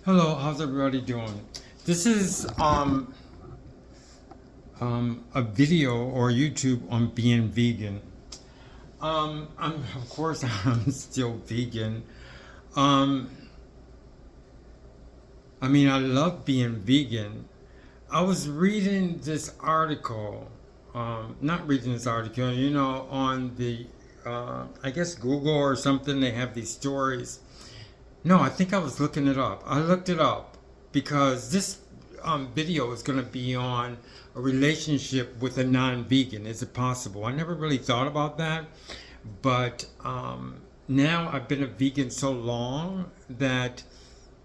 Hello, how's everybody doing? This is a video or YouTube on being vegan. I'm of course I'm still vegan. Um, I mean I love being vegan. I was reading this article, not reading this article, on the I guess Google or something. They have these stories. No, I think I was looking it up. I looked it up because this video is going to be on a relationship with a non-vegan. Is it possible? I never really thought about that, but now I've been a vegan so long that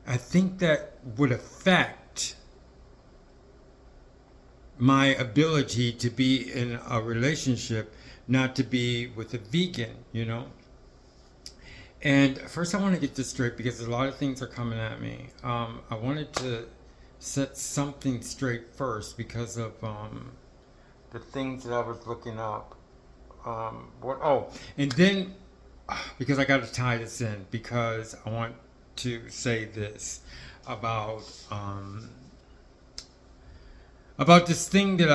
I think that would affect my ability to be in a relationship, not to be with a vegan. And first, I want to get this straight because a lot of things are coming at me. I wanted to set something straight first because of the things that I was looking up. What? Oh, and then because I got to tie this in because I want to say this about about this thing that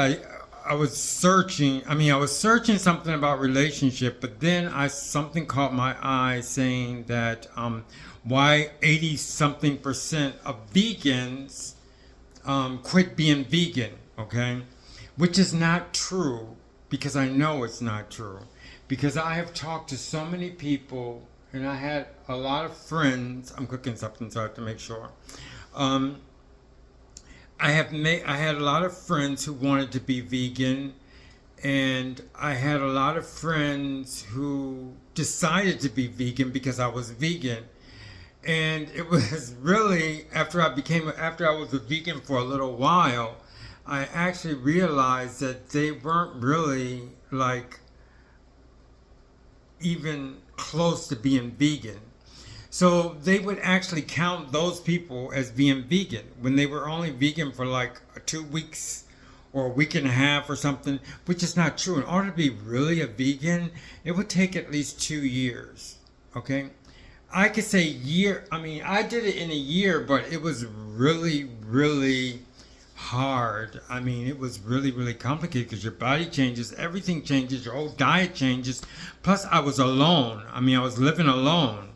I was searching. I mean, I was searching something about relationship, but then I something caught my eye saying that why 80 something percent of vegans quit being vegan. Okay, which is not true because I know it's not true because I have talked to so many people and I had a lot of friends. I'm cooking something, so I have to make sure. Um, I had a lot of friends who wanted to be vegan, and I had a lot of friends who decided to be vegan because I was vegan. And it was really after I was a vegan for a little while, I actually realized that they weren't really like even close to being vegan. So they would actually count those people as being vegan when they were only vegan for like 2 weeks or a week and a half or something, which is not true. In order to be really a vegan, it would take at least 2 years. Okay? I could say year. I mean, I did it in a year, but it was really, really hard. I mean, it was really, really complicated because your body changes, everything changes, your whole diet changes. Plus, I was alone. I mean, I was living alone.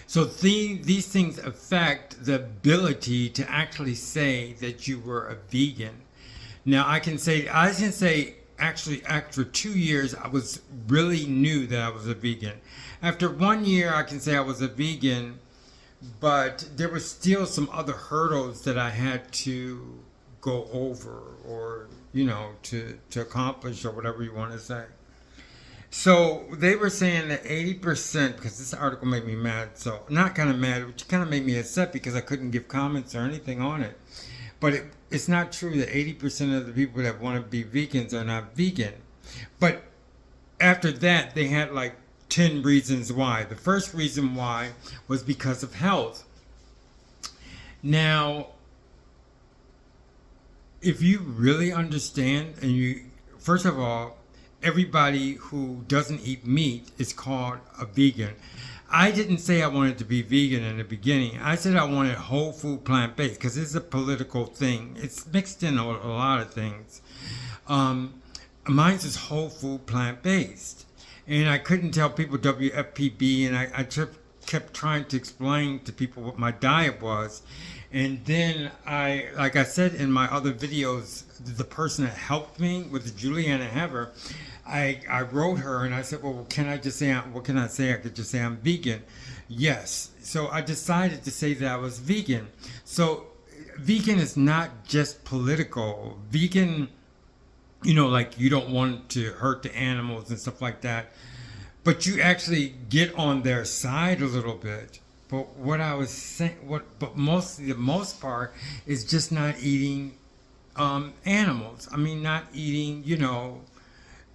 So these things affect the ability to actually say that you were a vegan. Now I can say actually after 2 years I was really knew that I was a vegan. After 1 year I can say I was a vegan, but there were still some other hurdles that I had to go over or to accomplish or whatever you want to say. So they were saying that 80%, because this article made me mad, so not kind of mad, which kind of made me upset because I couldn't give comments or anything on it. But it's not true that 80% of the people that want to be vegans are not vegan. But after that, they had like 10 reasons why. The first reason why was because of health. Now, if you really understand, and first of all, everybody who doesn't eat meat is called a vegan. I didn't say I wanted to be vegan in the beginning. I said I wanted whole food plant based because it's a political thing. It's mixed in a lot of things. Mine's is whole food plant based. And I couldn't tell people WFPB, and I kept trying to explain to people what my diet was. And then like I said in my other videos, the person that helped me was Juliana Hever. I wrote her and I said, well, can I just say, what can I say? I could just say I'm vegan. Yes. So I decided to say that I was vegan. So vegan is not just political. Vegan, like you don't want to hurt the animals and stuff like that. But you actually get on their side a little bit. But what I was saying, but mostly the most part is just not eating animals. I mean, not eating,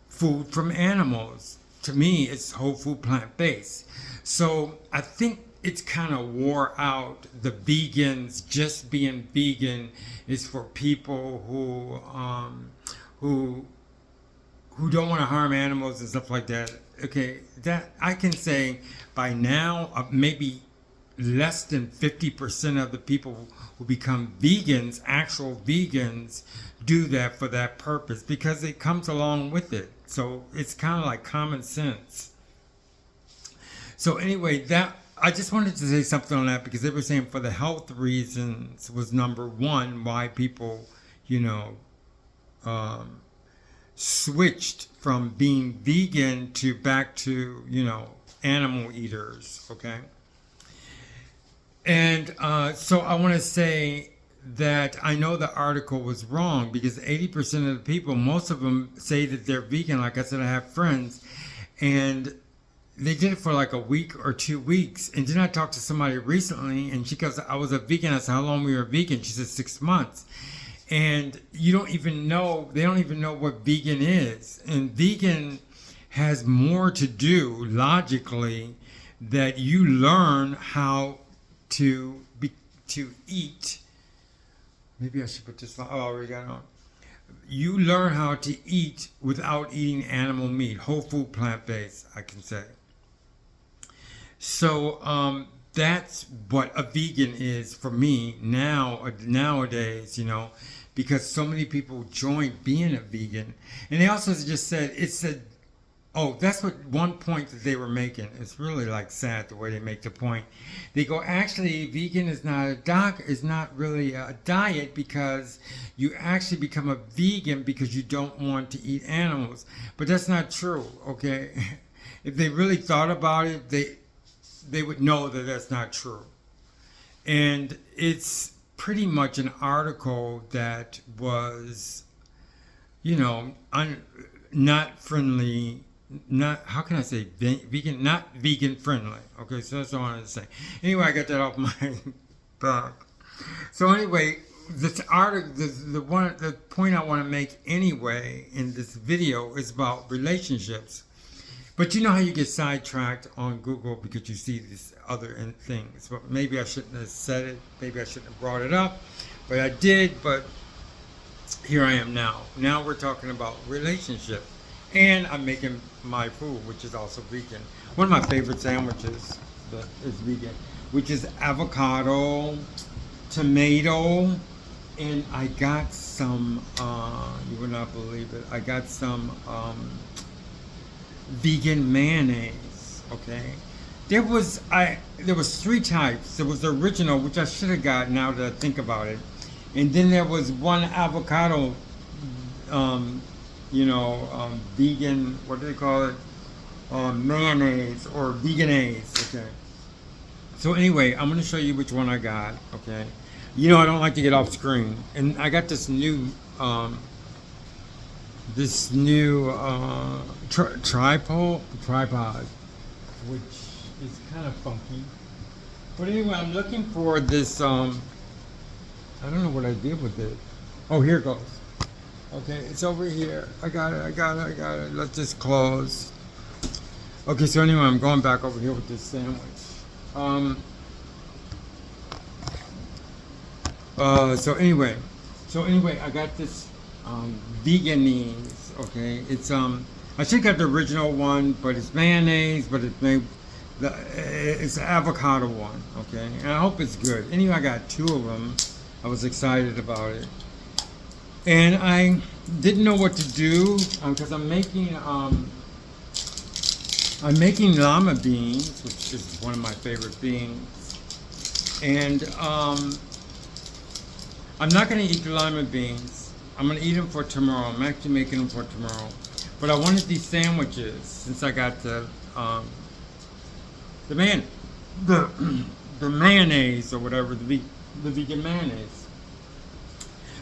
food from animals. To me, it's whole food plant based. So I think it's kind of wore out. The vegans just being vegan is for people who don't want to harm animals and stuff like that. Okay, that I can say by now, maybe less than 50% of the people who become vegans, actual vegans, do that for that purpose because it comes along with it. So it's kind of like common sense. So anyway, that I just wanted to say something on that because they were saying for the health reasons was number one why people, you know, switched from being vegan to back to, you know, animal eaters. Okay. And so I want to say that I know the article was wrong because 80% of the people, most of them say that they're vegan. Like I said, I have friends, and they did it for like a week or 2 weeks. And then I talked to somebody recently, and she goes, I was a vegan. I said, how long were you a vegan? She said, 6 months. And you don't even know, they don't even know what vegan is. And vegan has more to do logically that you learn how to eat. Maybe I should put this on. Oh, I already got it on. You learn how to eat without eating animal meat, whole food, plant-based, I can say. So that's what a vegan is for me nowadays, you know, because so many people joined being a vegan. And they also just said, oh, that's what one point that they were making. It's really like sad the way they make the point. They go, actually, vegan is not really a diet because you actually become a vegan because you don't want to eat animals. But that's not true, okay? If they really thought about it, they would know that that's not true. And it's pretty much an article that was, you know, not friendly. Not, how can I say, vegan, not vegan friendly. Okay, so that's all I wanted to say. Anyway, I got that off my back. So anyway, this article, the point I want to make anyway in this video is about relationships. But you know how you get sidetracked on Google because you see these other things. But maybe I shouldn't have said it. Maybe I shouldn't have brought it up. But I did. But here I am now. Now we're talking about relationships. And I'm making my food, which is also vegan. One of my favorite sandwiches that is vegan, which is avocado, tomato, and I got some, you would not believe it, I got some vegan mayonnaise, okay? There was 3 types. There was the original, which I should have got now that I think about it. And then there was one avocado, vegan, what do they call it? Mayonnaise or veganaise, okay? So anyway, I'm going to show you which one I got, okay? You know, I don't like to get off screen. And I got this new tripod, which is kind of funky. But anyway, I'm looking for this, I don't know what I did with it. Oh, here it goes. Okay, it's over here. I got it. Let's just close. Okay, so anyway, I'm going back over here with this sandwich. So anyway, I got this veganese. Okay, it's I should have got the original one, but it's mayonnaise, but it's made. It's an avocado one. Okay, and I hope it's good. Anyway, I got 2 of them. I was excited about it. And I didn't know what to do because I'm making lima beans, which is one of my favorite beans. And I'm not going to eat the lima beans. I'm going to eat them for tomorrow. I'm actually making them for tomorrow. But I wanted these sandwiches since I got the mayonnaise or whatever, the vegan mayonnaise.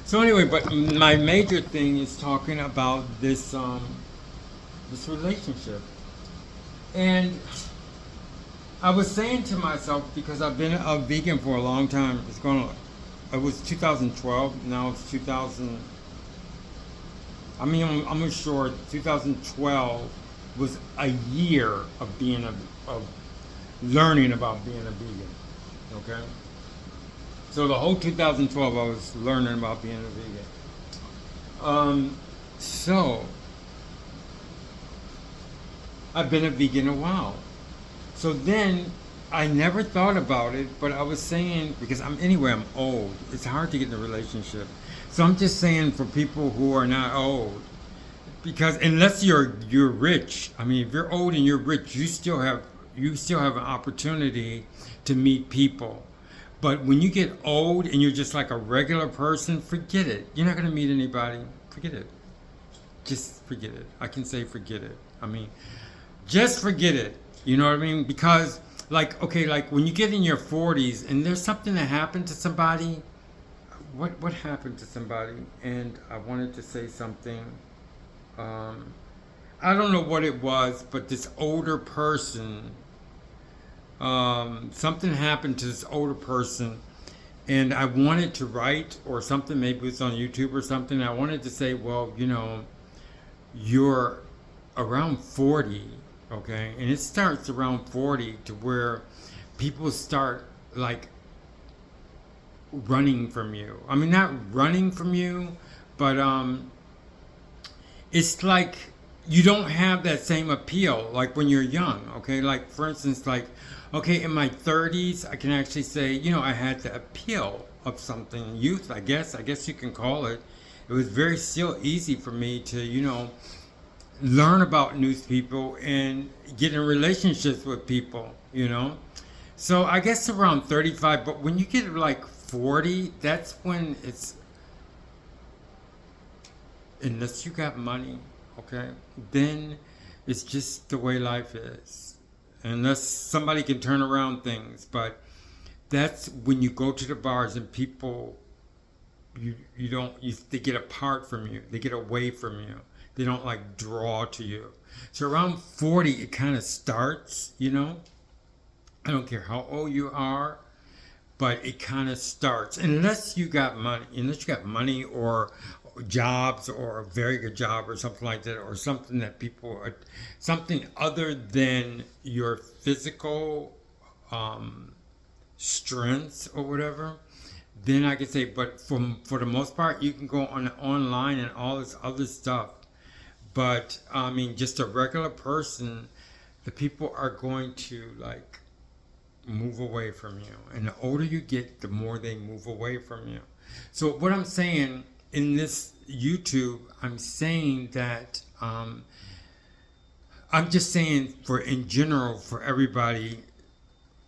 So anyway, but my major thing is talking about this this relationship. And I was saying to myself, because I've been a vegan for a long time, it was 2012, now it's 2000. I mean, I'm sure 2012 was a year of being of learning about being a vegan, okay? So the whole 2012, I was learning about being a vegan. So I've been a vegan a while. So then I never thought about it, but I was saying because I'm old. It's hard to get in a relationship. So I'm just saying for people who are not old, because unless you're rich, I mean, if you're old and you're rich, you still have an opportunity to meet people. But when you get old and you're just like a regular person, forget it. You're not gonna meet anybody. Forget it. Just forget it. I can say forget it. I mean, just forget it. You know what I mean? Because like okay, like when you get in your 40s and there's something that happened to somebody. What happened to somebody? And I wanted to say something. Um, I don't know what it was, but this older person, something happened to this older person, and I wanted to write or something. Maybe it's on YouTube or something. I wanted to say, well, you're around 40, okay, and it starts around 40 to where people start like running from you. I mean, not running from you, but it's like you don't have that same appeal like when you're young. Okay, like for instance, like okay, in my 30s, I can actually say, I had the appeal of something, youth. I guess you can call it. It was very still easy for me to, learn about new people and get in relationships with people. So I guess around 35, but when you get like 40, that's when it's, unless you got money, okay, then it's just the way life is. Unless somebody can turn around things, but that's when you go to the bars and people, you don't, they get apart from you, they get away from you, they don't like draw to you. So around 40, it kind of starts. I don't care how old you are, but it kind of starts. Unless you got money or jobs or a very good job or something like that, or something that people are, something other than your physical strengths or whatever, then I could say, but for the most part, you can go on online and all this other stuff. But I mean, just a regular person, the people are going to like move away from you. And the older you get, the more they move away from you. So what I'm saying in this YouTube, I'm saying that I'm just saying for in general for everybody.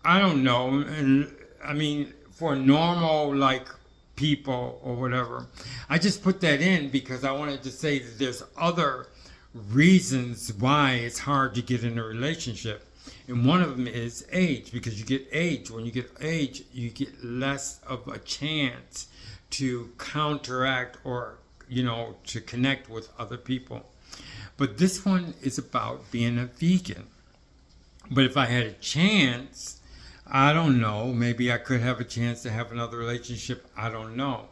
I don't know, and I mean for normal like people or whatever. I just put that in because I wanted to say that there's other reasons why it's hard to get in a relationship. And one of them is age, because you get age. When you get age, you get less of a chance to counteract or, to connect with other people. But this one is about being a vegan. But if I had a chance, I don't know, maybe I could have a chance to have another relationship. I don't know.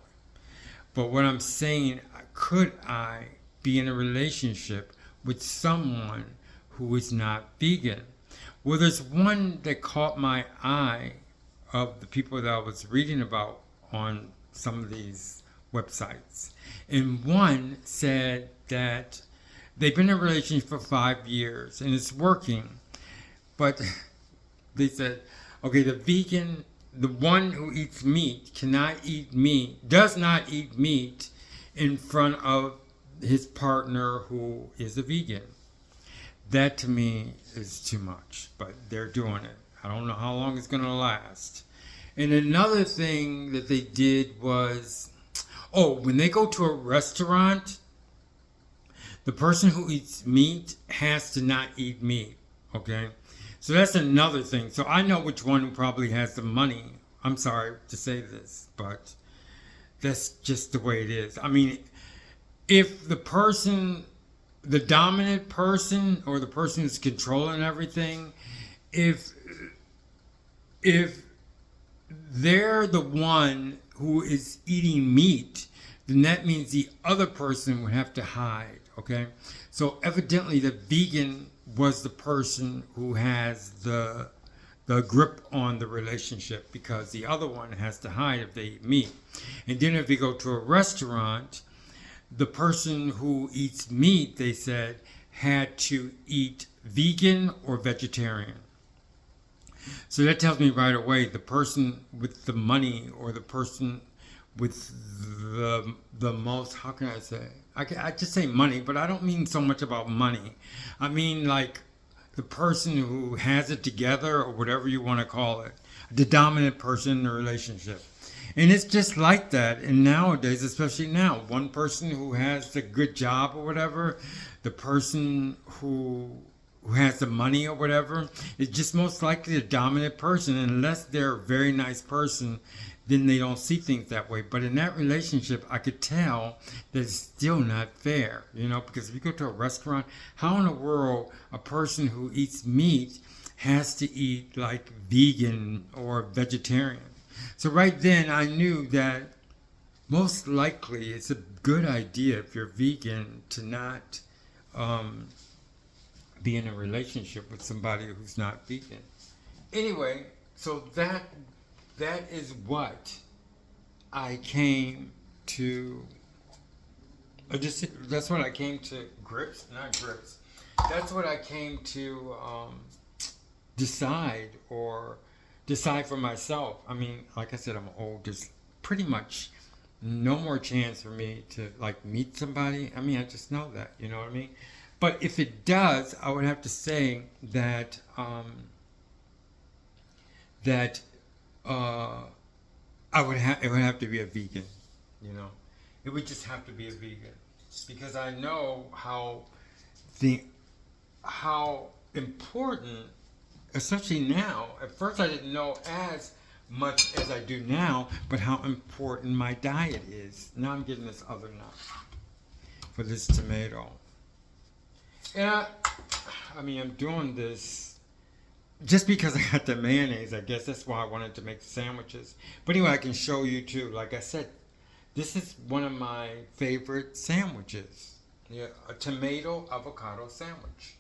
But what I'm saying, could I be in a relationship with someone who is not vegan? Well, there's one that caught my eye of the people that I was reading about on some of these websites. And one said that they've been in a relationship for 5 years and it's working. But they said, okay, the one who eats meat does not eat meat in front of his partner who is a vegan. That to me is too much, but they're doing it. I don't know how long it's going to last. And another thing that they did was, when they go to a restaurant, the person who eats meat has to not eat meat, okay? So that's another thing. So I know which one probably has the money. I'm sorry to say this, but that's just the way it is. I mean, if the dominant person or the person who's controlling everything, if they're the one who is eating meat, then that means the other person would have to hide, okay? So evidently the vegan was the person who has the grip on the relationship, because the other one has to hide if they eat meat. And then if you go to a restaurant, the person who eats meat, they said, had to eat vegan or vegetarian. So that tells me right away the person with the money, or the person with the most, how can I say? I just say money, but I don't mean so much about money. I mean like the person who has it together, or whatever you want to call it, the dominant person in the relationship. And it's just like that. And nowadays, especially now, one person who has a good job or whatever, the person who has the money or whatever, is just most likely the dominant person. And unless they're a very nice person, then they don't see things that way. But in that relationship, I could tell that it's still not fair, because if you go to a restaurant, how in the world a person who eats meat has to eat like vegan or vegetarian? So right then I knew that most likely it's a good idea, if you're vegan, to not be in a relationship with somebody who's not vegan. Anyway, so that is what I came to. That's what I came to grips, not grips. That's what I came to decide for myself. I mean, like I said, I'm old. There's pretty much no more chance for me to like meet somebody. I mean, I just know that. You know what I mean? But if it does, I would have to say that it would have to be a vegan. It would just have to be a vegan, because I know how important, especially now. At first, I didn't know as much as I do now, but how important my diet is. Now I'm getting this other nut for this tomato. And I'm doing this just because I got the mayonnaise. I guess that's why I wanted to make the sandwiches. But anyway, I can show you too. Like I said, this is one of my favorite sandwiches. Yeah, a tomato avocado sandwich.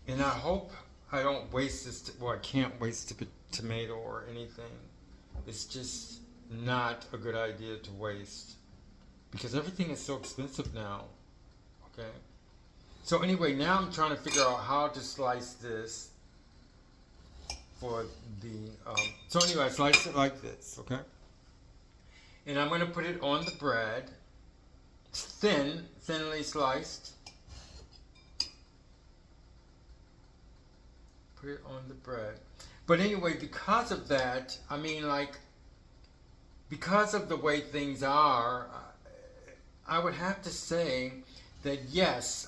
And I hope I don't waste this. Well, I can't waste a tomato or anything. It's just not a good idea to waste, because everything is so expensive now. Okay. So anyway, now I'm trying to figure out how to slice this for the. So anyway, I slice it like this. Okay. And I'm going to put it on the bread, thinly sliced. Put it on the bread. But anyway, because of that, because of the way things are, I would have to say that yes,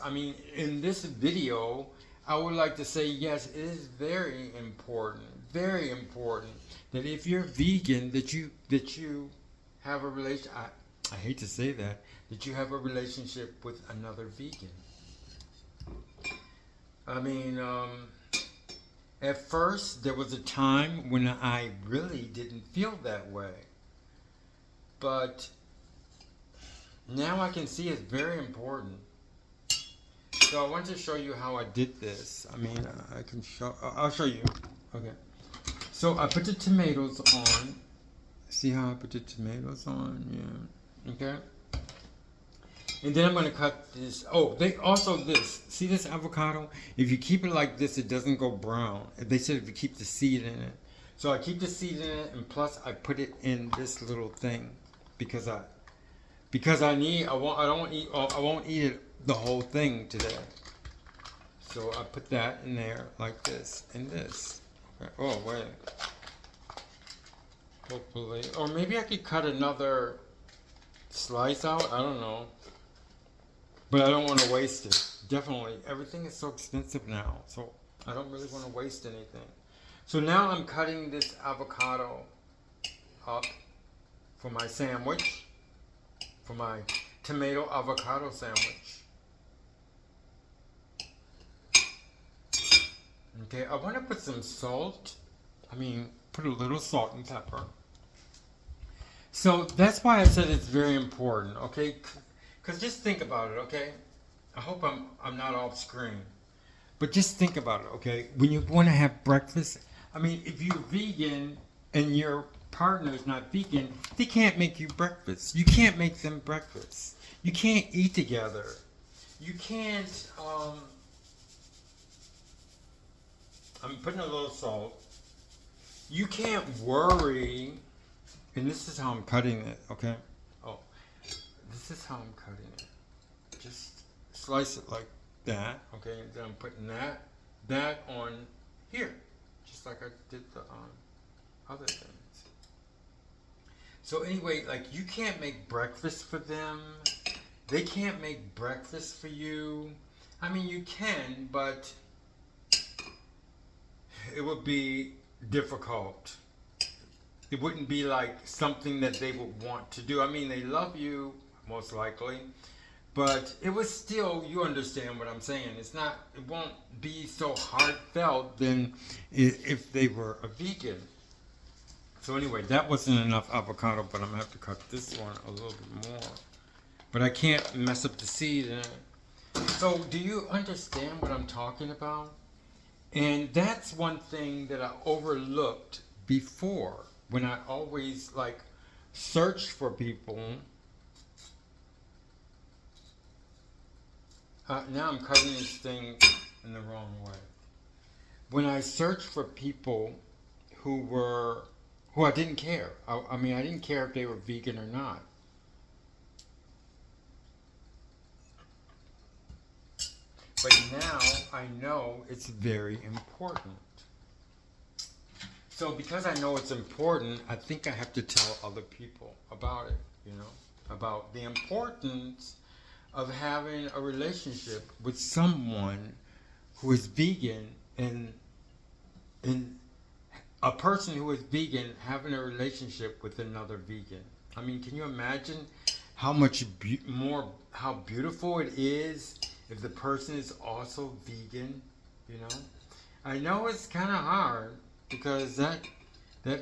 in this video, I would like to say yes, it is very important that if you're vegan, that you have a relation. I hate to say that you have a relationship with another vegan. At first, there was a time when I really didn't feel that way. But now I can see it's very important. So I want to show you how I did this. I'll show you. Okay. So I put the tomatoes on. See how I put the tomatoes on? Yeah. Okay. And then I'm going to cut this. Oh, see this avocado? If you keep it like this, it doesn't go brown. They said if you keep the seed in it. So I keep the seed in it, and plus I put it in this little thing because I won't eat it the whole thing today. So I put that in there like this and this. Okay. Oh, wait. Hopefully. Or maybe I could cut another slice out. I don't know. But I don't want to waste it. Definitely. Everything is so expensive now. So I don't really want to waste anything. So now I'm cutting this avocado up for my sandwich. For my tomato avocado sandwich. Okay, I want to put some salt. Put a little salt and pepper. So that's why I said it's very important, okay? Because just think about it, okay? I hope I'm not off screen. But just think about it, okay? When you want to have breakfast, if you're vegan and your partner is not vegan, they can't make you breakfast. You can't make them breakfast. You can't eat together. You can't, I'm putting a little salt. You can't worry, and this is how I'm cutting it, okay? Oh, this is how I'm cutting it. Just slice it like that, okay? And then I'm putting that on here, just like I did the other things. So anyway, like you can't make breakfast for them. They can't make breakfast for you. I mean, you can, but it would be difficult. It wouldn't be like something that they would want to do. I mean, they love you, most likely, but it was still, you understand what I'm saying. It won't be so heartfelt than if they were a vegan. So anyway, that wasn't enough avocado, but I'm going to have to cut this one a little bit more. But I can't mess up the seed in it. So do you understand what I'm talking about? And that's one thing that I overlooked before when I always like search for people. Now I'm cutting this thing in the wrong way. When I searched for people who I didn't care. I mean, I didn't care if they were vegan or not. But now I know it's very important. So because I know it's important, I think I have to tell other people about it, you know, about the importance of having a relationship with someone who is vegan and a person who is vegan having a relationship with another vegan. I mean, can you imagine how much how beautiful it is if the person is also vegan, you know? I know it's kind of hard because that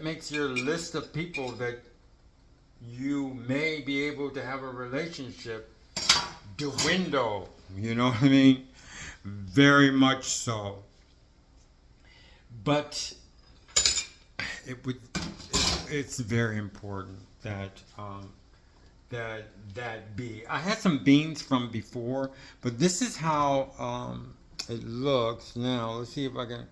makes your list of people that you may be able to have a relationship dwindle, you know what I mean? Very much so. But it's very important that that be. I had some beans from before, but this is how it looks now. Let's see if I can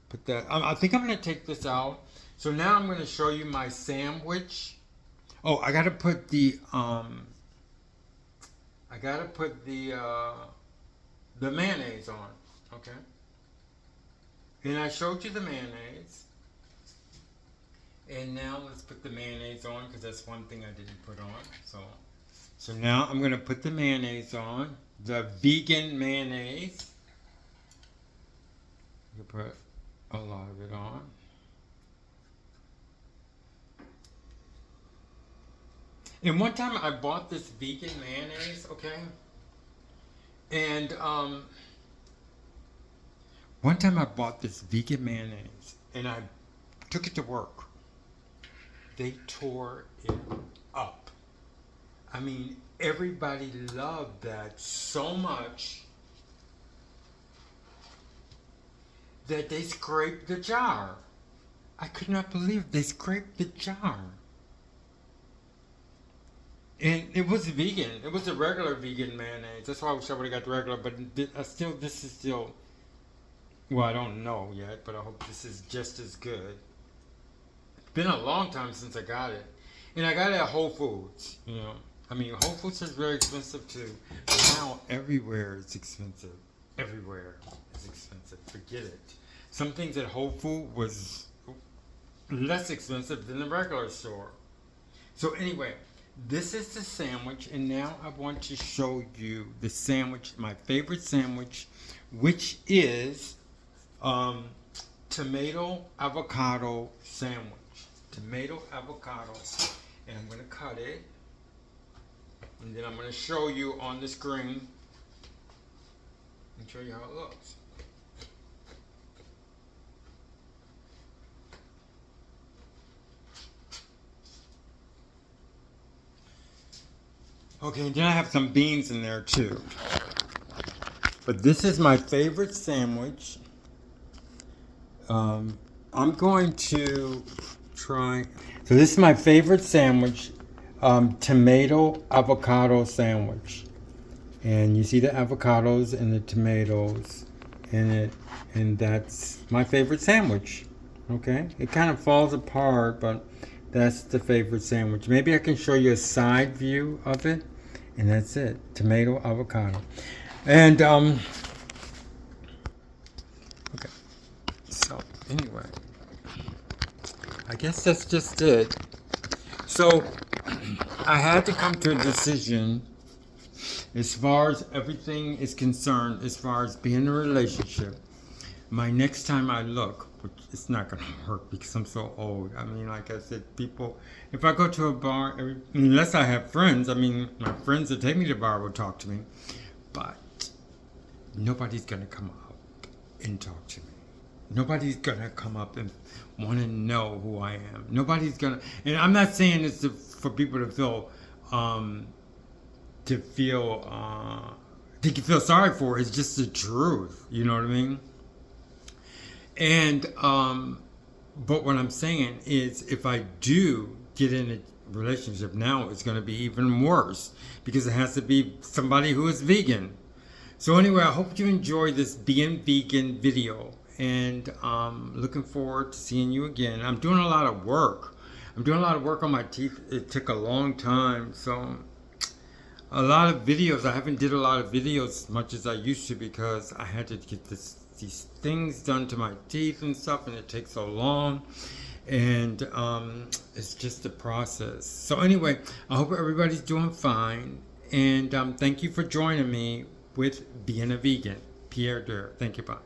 put that. I think I'm going to take this out. So now I'm going to show you my sandwich. Oh, I got to put the mayonnaise on. Okay. And I showed you the mayonnaise. And now let's put the mayonnaise on because that's one thing I didn't put on. So now I'm going to put the mayonnaise on, the vegan mayonnaise. You put a lot of it on. And one time I bought this vegan mayonnaise, okay? And one time I bought this vegan mayonnaise and I took it to work. They tore it up. I mean, everybody loved that so much that they scraped the jar. I could not believe they scraped the jar. And it was vegan. It was a regular vegan mayonnaise. That's why I wish I would have got the regular, but this is still, well, I don't know yet, but I hope this is just as good. Been a long time since I got it, and I got it at Whole Foods. You know, I mean, Whole Foods is very expensive too. Now everywhere is expensive. Everywhere is expensive. Forget it. Some things at Whole Food was less expensive than the regular store. So anyway, this is the sandwich, and now I want to show you the sandwich, my favorite sandwich, which is tomato avocado sandwich. Tomato avocado, and I'm going to cut it, and then I'm going to show you on the screen and show you how it looks. Okay, and then I have some beans in there too. But this is my favorite sandwich. I'm going to try. So this is my favorite sandwich, tomato avocado sandwich. And you see the avocados and the tomatoes. and that's my favorite sandwich. Okay, it kind of falls apart, but that's the favorite sandwich. Maybe I can show you a side view of it, and that's it. Tomato avocado, and okay. So anyway, I guess that's just it. So I had to come to a decision as far as everything is concerned, as far as being in a relationship. My next time I look, which it's not going to work because I'm so old. I mean, like I said, people, if I go to a bar, unless I have friends, I mean, my friends that take me to the bar will talk to me, but nobody's going to come up and talk to me. Nobody's going to come up and want to know who I am. Nobody's going to, and I'm not saying this for people to feel, to feel, they can feel sorry for. It's just the truth. You know what I mean? And but what I'm saying is, if I do get in a relationship now, it's going to be even worse because it has to be somebody who is vegan. So anyway, I hope you enjoyed this being vegan video, and looking forward to seeing you again. I'm doing a lot of work. I'm doing a lot of work on my teeth. It took a long time, so a lot of videos. I haven't did a lot of videos as much as I used to because I had to get these things done to my teeth and stuff, and it takes so long, and it's just a process. So anyway, I hope everybody's doing fine, and thank you for joining me with being a vegan. Pierre Durr. Thank you. Bye.